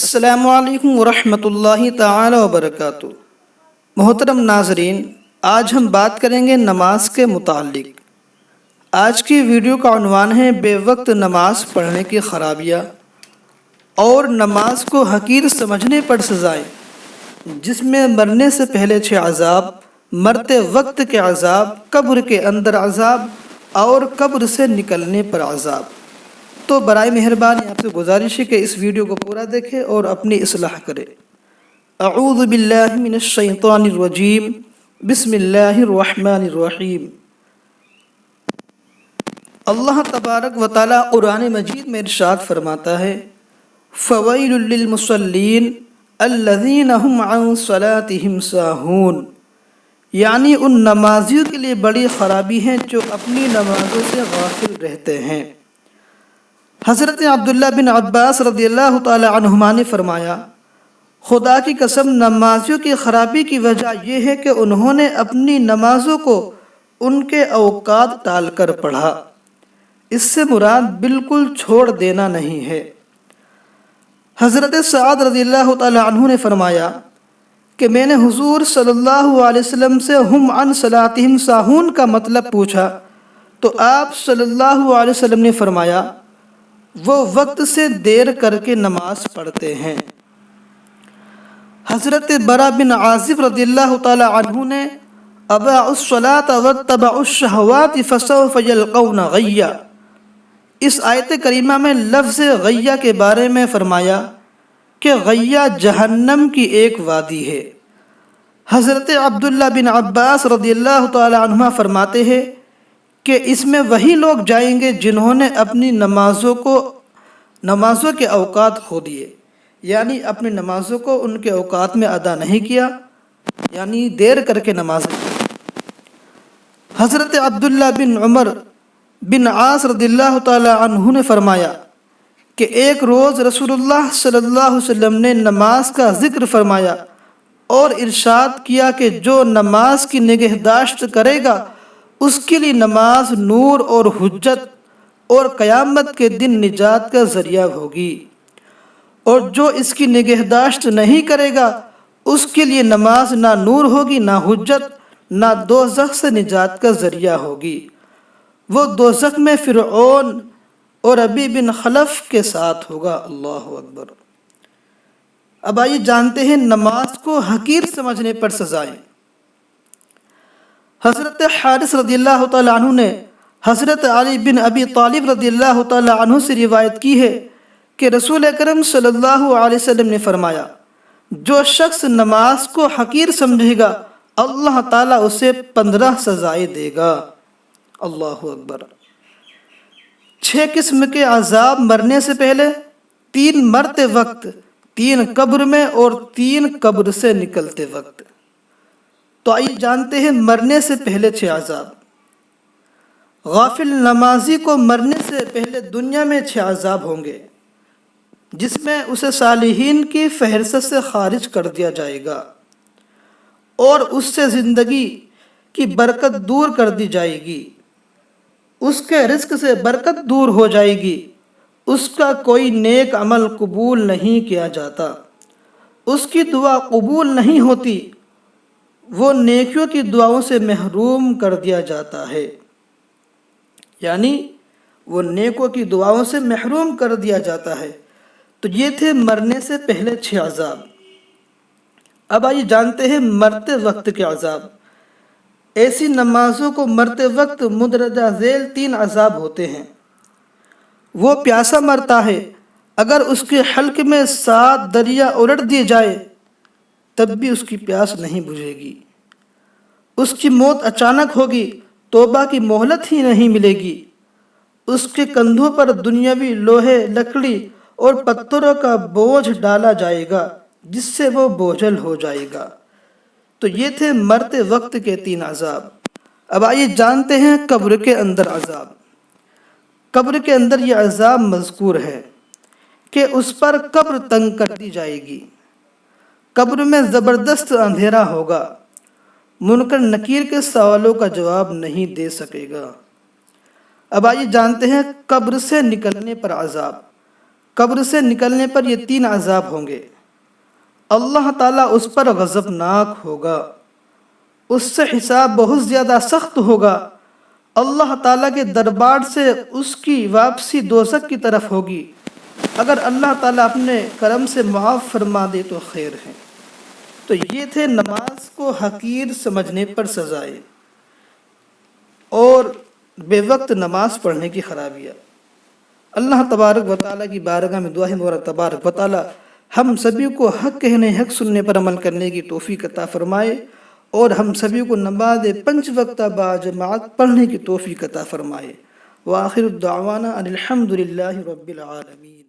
السلام علیکم ورحمۃ اللہ تعالی وبرکاتہ۔ محترم ناظرین، آج ہم بات کریں گے نماز کے متعلق۔ آج کی ویڈیو کا عنوان ہے بے وقت نماز پڑھنے کی خرابیاں اور نماز کو حقیر سمجھنے پر سزائیں، جس میں مرنے سے پہلے 6 عذاب، مرتے وقت کے عذاب، قبر کے اندر عذاب اور قبر سے نکلنے پر عذاب۔ تو برائے مہربانی آپ سے گزارش ہے کہ اس ویڈیو کو پورا دیکھیں اور اپنی اصلاح کریں۔ اعوذ باللہ من الشیطان الرجیم، بسم اللہ الرحمن الرحیم۔ اللہ تبارک و تعالی قرآن مجید میں ارشاد فرماتا ہے، فویل للمصلین الذین هم عن صلاتهم ساہون، یعنی ان نمازیوں کے لیے بڑی خرابی ہے جو اپنی نمازوں سے غافل رہتے ہیں۔ حضرت عبداللہ بن عباس رضی اللہ تعالی عنہما نے فرمایا، خدا کی قسم نمازیوں کی خرابی کی وجہ یہ ہے کہ انہوں نے اپنی نمازوں کو ان کے اوقات ٹال کر پڑھا۔ اس سے مراد بالکل چھوڑ دینا نہیں ہے۔ حضرت سعد رضی اللہ تعالی عنہ نے فرمایا کہ میں نے حضور صلی اللہ علیہ وسلم سے ہم عن صلاتہم ساہون کا مطلب پوچھا تو آپ صلی اللہ علیہ وسلم نے فرمایا، وہ وقت سے دیر کر کے نماز پڑھتے ہیں۔ حضرت برا بن عازب رضی اللہ تعالی عنہ نے اضاعوا الصلاۃ واتبعوا الشہوات فسوف یلقون غیا، اس آیت کریمہ میں لفظ غیا کے بارے میں فرمایا کہ غیا جہنم کی ایک وادی ہے۔ حضرت عبداللہ بن عباس رضی اللہ تعالی عنہما فرماتے ہیں کہ اس میں وہی لوگ جائیں گے جنہوں نے اپنی نمازوں کے اوقات کھو دیے، یعنی اپنی نمازوں کو ان کے اوقات میں ادا نہیں کیا، یعنی دیر کر کے نماز پڑھی۔ حضرت عبداللہ بن عمر بن عاص رضی اللہ تعالی عنہ نے فرمایا کہ ایک روز رسول اللہ صلی اللہ علیہ وسلم نے نماز کا ذکر فرمایا اور ارشاد کیا کہ جو نماز کی نگہداشت کرے گا اس کے لیے نماز نور اور حجت اور قیامت کے دن نجات کا ذریعہ ہوگی، اور جو اس کی نگہداشت نہیں کرے گا اس کے لیے نماز نہ نور ہوگی، نہ حجت، نہ دوزخ سے نجات کا ذریعہ ہوگی۔ وہ دوزخ میں فرعون اور ابی بن خلف کے ساتھ ہوگا۔ اللہ اکبر۔ اب آئیے جانتے ہیں نماز کو حقیر سمجھنے پر سزائیں۔ حضرت حارث رضی اللہ تعالی عنہ نے حضرت علی بن ابی طالب رضی اللہ تعالی عنہ سے روایت کی ہے کہ رسول اکرم صلی اللہ علیہ وسلم نے فرمایا، جو شخص نماز کو حقیر سمجھے گا اللہ تعالیٰ اسے 15 سزائیں دے گا۔ اللہ اکبر۔ 6 قسم کے عذاب مرنے سے پہلے، 3 مرتے وقت، 3 قبر میں اور 3 قبر سے نکلتے وقت۔ تو آئیے جانتے ہیں مرنے سے پہلے 6 عذاب۔ غافل نمازی کو مرنے سے پہلے دنیا میں 6 عذاب ہوں گے، جس میں اسے صالحین کی فہرست سے خارج کر دیا جائے گا اور اس سے زندگی کی برکت دور کر دی جائے گی، اس کے رزق سے برکت دور ہو جائے گی، اس کا کوئی نیک عمل قبول نہیں کیا جاتا، اس کی دعا قبول نہیں ہوتی، وہ نیکیوں کی دعاؤں سے محروم کر دیا جاتا ہے، یعنی وہ نیکوں کی دعاؤں سے محروم کر دیا جاتا ہے۔ تو یہ تھے مرنے سے پہلے 6 عذاب۔ اب آئیے جانتے ہیں مرتے وقت کے عذاب۔ ایسی نمازوں کو مرتے وقت مندرجہ ذیل 3 عذاب ہوتے ہیں۔ وہ پیاسا مرتا ہے، اگر اس کے حلق میں 7 دریا الٹ دیے جائے تب بھی اس کی پیاس نہیں بجھے گی۔ اس کی موت اچانک ہوگی، توبہ کی مہلت ہی نہیں ملے گی۔ اس کے کندھوں پر دنیاوی لوہے، لکڑی اور پتھروں کا بوجھ ڈالا جائے گا جس سے وہ بوجھل ہو جائے گا۔ تو یہ تھے مرتے وقت کے 3 عذاب۔ اب آئیے جانتے ہیں قبر کے اندر عذاب۔ قبر کے اندر یہ عذاب مذکور ہے کہ اس پر قبر تنگ کر دی جائے گی۔ قبر میں زبردست اندھیرا ہوگا، منکر نکیر کے سوالوں کا جواب نہیں دے سکے گا۔ اب آئیے جانتے ہیں قبر سے نکلنے پر عذاب۔ قبر سے نکلنے پر یہ 3 عذاب ہوں گے۔ اللہ تعالیٰ اس پر غضبناک ہوگا، اس سے حساب بہت زیادہ سخت ہوگا۔ اللہ تعالیٰ کے دربار سے اس کی واپسی دوزخ کی طرف ہوگی۔ اگر اللہ تعالیٰ اپنے کرم سے معاف فرما دے تو خیر ہے۔ تو یہ تھے نماز کو حقیر سمجھنے پر سزائے اور بے وقت نماز پڑھنے کی خرابیاں۔ اللہ تبارک و تعالیٰ کی بارگاہ میں دعا ہے مولا تبارک و تعالیٰ ہم سبھی کو حق کہنے حق سننے پر عمل کرنے کی توفیق عطا فرمائے، اور ہم سبھی کو نماز 5 وقتہ باجماعت پڑھنے کی توفیق عطا فرمائے۔ وآخر الدعوانا ان الحمد للہ رب العالمین۔